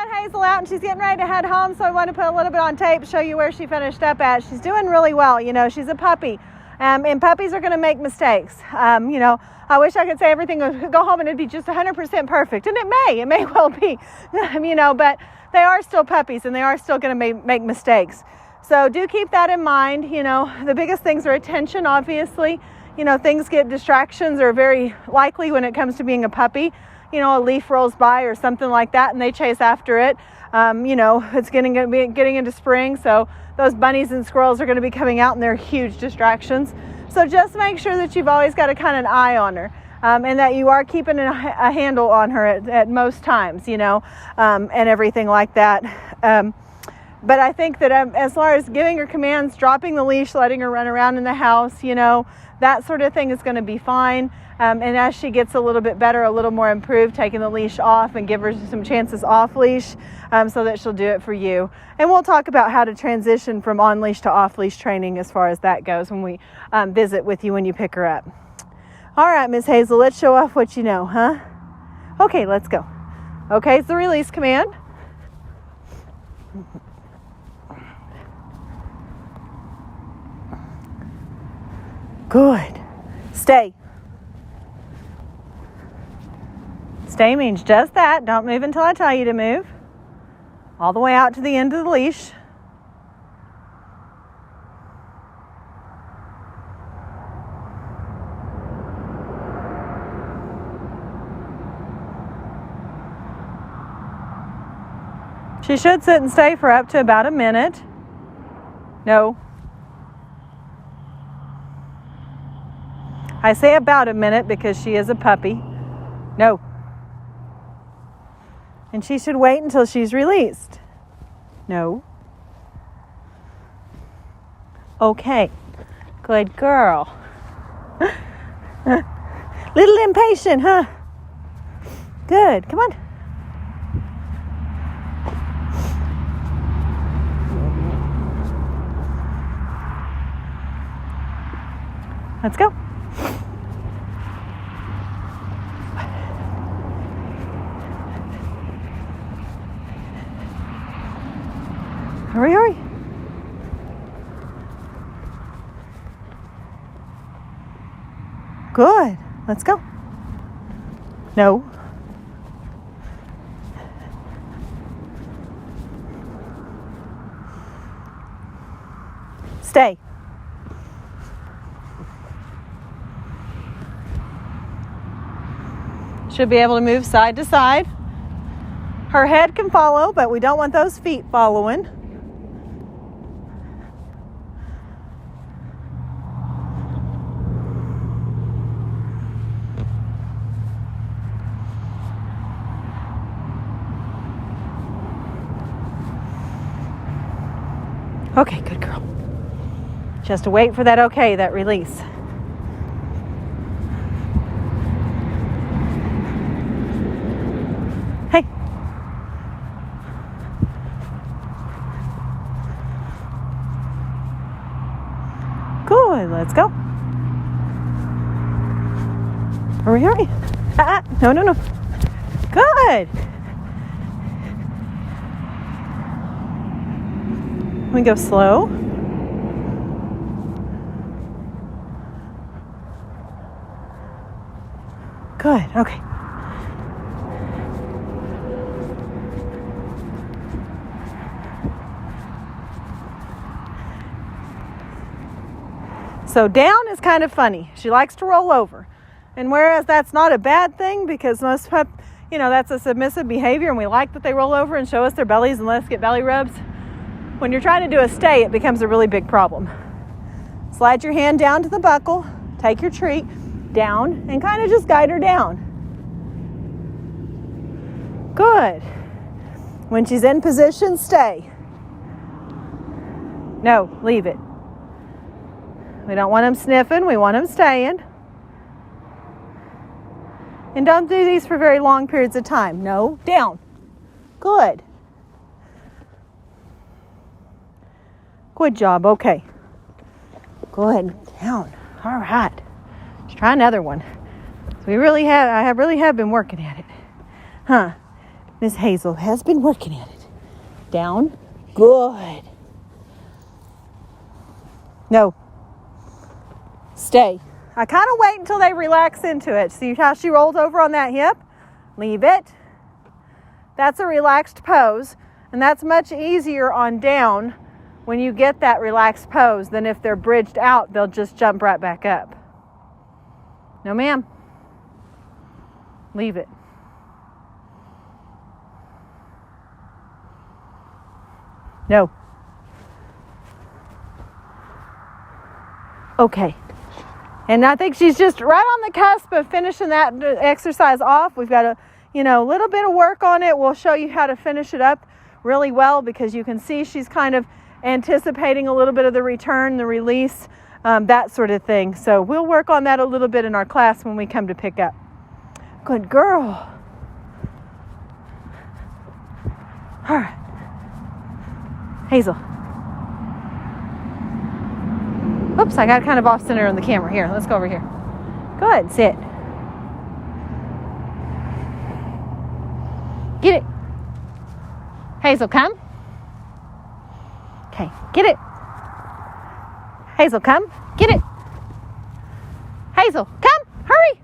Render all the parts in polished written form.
got Hazel out and she's getting ready to head home, so I want to put a little bit on tape, show you where she finished up at. She's doing really well. You know, she's a puppy, and puppies are going to make mistakes. You know, I wish I could say everything would go home and it'd be just 100% perfect, and it may well be, you know, but they are still puppies and they are still going to make mistakes. So do keep that in mind. You know, the biggest things are attention, obviously. You know, distractions are very likely when it comes to being a puppy. You know, a leaf rolls by or something like that and they chase after it. You know, it's getting into spring, so those bunnies and squirrels are going to be coming out and they're huge distractions. So just make sure that you've always got a kind of an eye on her, and that you are keeping a handle on her at most times, you know, and everything like that. But I think that as far as giving her commands, dropping the leash, letting her run around in the house, you know, that sort of thing is going to be fine. And as she gets a little bit better, a little more improved, taking the leash off and give her some chances off leash, so that she'll do it for you. And we'll talk about how to transition from on leash to off leash training as far as that goes when we visit with you when you pick her up. All right, Miss Hazel, let's show off what you know, huh? Okay, let's go. Okay, it's the release command. Good. Stay. Stay means just that. Don't move until I tell you to move. All the way out to the end of the leash. She should sit and stay for up to about a minute. No. I say about a minute because she is a puppy. No. And she should wait until she's released. No. Okay. Good girl. Little impatient, huh? Good. Come on. Let's go. Hurry, hurry. Good. Let's go. No. Stay. Should be able to move side to side. Her head can follow, but we don't want those feet following. Okay, good girl. Just to wait for that okay, that release. Hey. Good, let's go. Hurry, hurry. No, no, no. Good. We go slow. Good, okay. So down is kind of funny. She likes to roll over. And whereas that's not a bad thing because most you know, that's a submissive behavior and we like that they roll over and show us their bellies and let us get belly rubs. When you're trying to do a stay, it becomes a really big problem. Slide your hand down to the buckle, take your treat down, and kind of just guide her down. Good. When she's in position, stay. No, leave it. We don't want them sniffing, we want them staying. And don't do these for very long periods of time. No, down. Good. Good job, okay. Good, down. All right. Let's try another one. So I really have been working at it. Huh. Miss Hazel has been working at it. Down. Good. No. Stay. I kind of wait until they relax into it. See how she rolls over on that hip? Leave it. That's a relaxed pose. And that's much easier on down when you get that relaxed pose than if they're bridged out, they'll just jump right back up. No, ma'am. Leave it. No. Okay. And I think she's just right on the cusp of finishing that exercise off. We've got a little bit of work on it. We'll show you how to finish it up really well, because you can see she's kind of anticipating a little bit of the return, the release, that sort of thing. So we'll work on that a little bit in our class when we come to pick up. Good girl. All right. Hazel. Oops, I got kind of off center on the camera. Here, let's go over here. Good, sit. Get it. Hazel, come. Okay, get it. Hazel, come. Get it. Hazel, come. Hurry.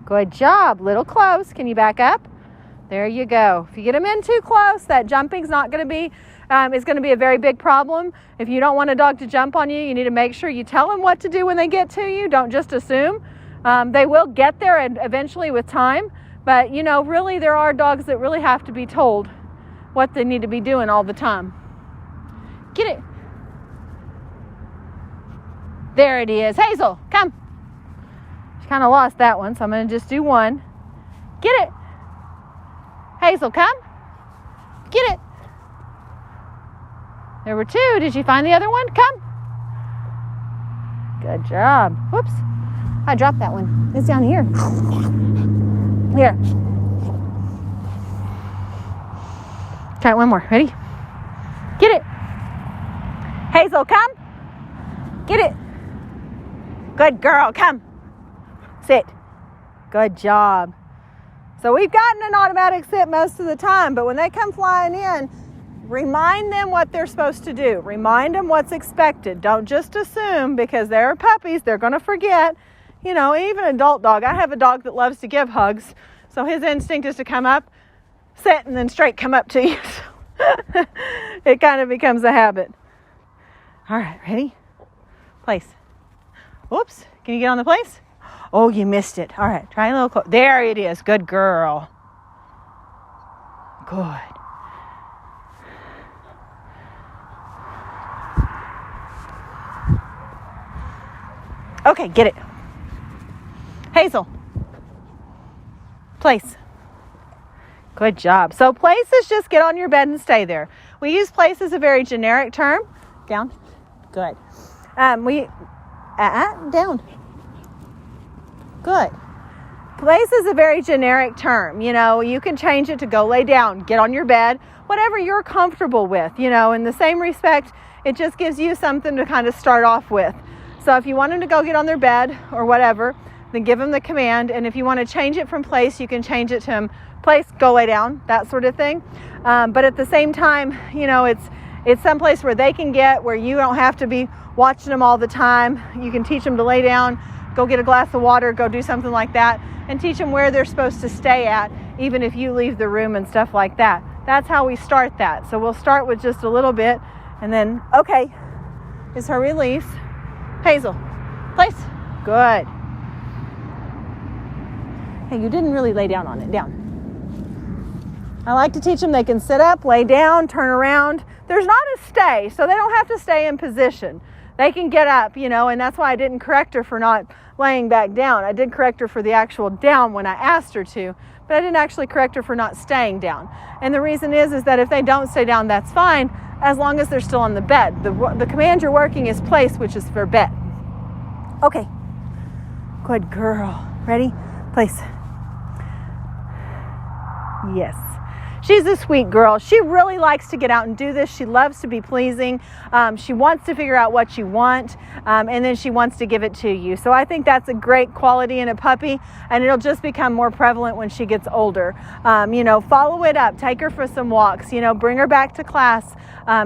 Good job. Little close. Can you back up? There you go. If you get them in too close, that jumping's not going to be, it's going to be a very big problem. If you don't want a dog to jump on you, you need to make sure you tell them what to do when they get to you. Don't just assume. They will get there and eventually with time. But, really there are dogs that really have to be told what they need to be doing all the time. Get it. There it is. Hazel, come. She kind of lost that one, so I'm going to just do one. Get it. Hazel, come. Get it. There were two. Did you find the other one? Come. Good job. Whoops. I dropped that one. It's down here. Here. Try it one more. Ready? Get it. Hazel, come. Get it. Good girl. Come. Sit. Good job. So we've gotten an automatic sit most of the time, but when they come flying in, remind them what they're supposed to do. Remind them what's expected. Don't just assume because they're puppies, they're going to forget. Even an adult dog. I have a dog that loves to give hugs, so his instinct is to come up, sit, and then straight come up to you. So it kind of becomes a habit. All right, ready? Place. Whoops. Can you get on the place? Oh, you missed it. All right, try a little close. There it is. Good girl. Good. Okay, get it. Hazel. Place. Good job. So place is just get on your bed and stay there. We use place as a very generic term. Down. Good. Down. Good. Place is a very generic term. You can change it to go lay down, get on your bed, whatever you're comfortable with. In the same respect, it just gives you something to kind of start off with. So if you want them to go get on their bed or whatever, then give them the command. And if you want to change it from place, you can change it to place, go lay down, that sort of thing. But at the same time, it's someplace where they can get, where you don't have to be watching them all the time. You can teach them to lay down, go get a glass of water, go do something like that, and teach them where they're supposed to stay at, even if you leave the room and stuff like that. That's how we start that. So we'll start with just a little bit, and then, okay, is her release. Hazel, place. Good. Hey, you didn't really lay down on it. Down. I like to teach them they can sit up, lay down, turn around. There's not a stay, so they don't have to stay in position. They can get up, and that's why I didn't correct her for not laying back down. I did correct her for the actual down when I asked her to, but I didn't actually correct her for not staying down. And the reason is that if they don't stay down, that's fine, as long as they're still on the bed. The command you're working is place, which is for bed. Okay. Good girl. Ready? Place. Yes. She's a sweet girl. She really likes to get out and do this. She loves to be pleasing. She wants to figure out what you want, and then she wants to give it to you. So I think that's a great quality in a puppy, and it'll just become more prevalent when she gets older. Follow it up. Take her for some walks. Bring her back to class.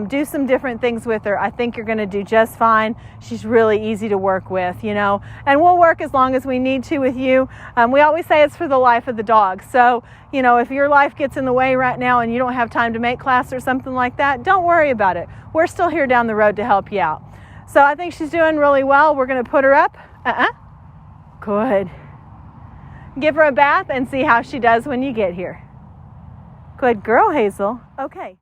Do some different things with her. I think you're going to do just fine. She's really easy to work with, and we'll work as long as we need to with you. We always say it's for the life of the dog. So, if your life gets in the way right now and you don't have time to make class or something like that, don't worry about it. We're still here down the road to help you out. So I think she's doing really well. We're going to put her up. Good. Give her a bath and see how she does when you get here. Good girl, Hazel. Okay.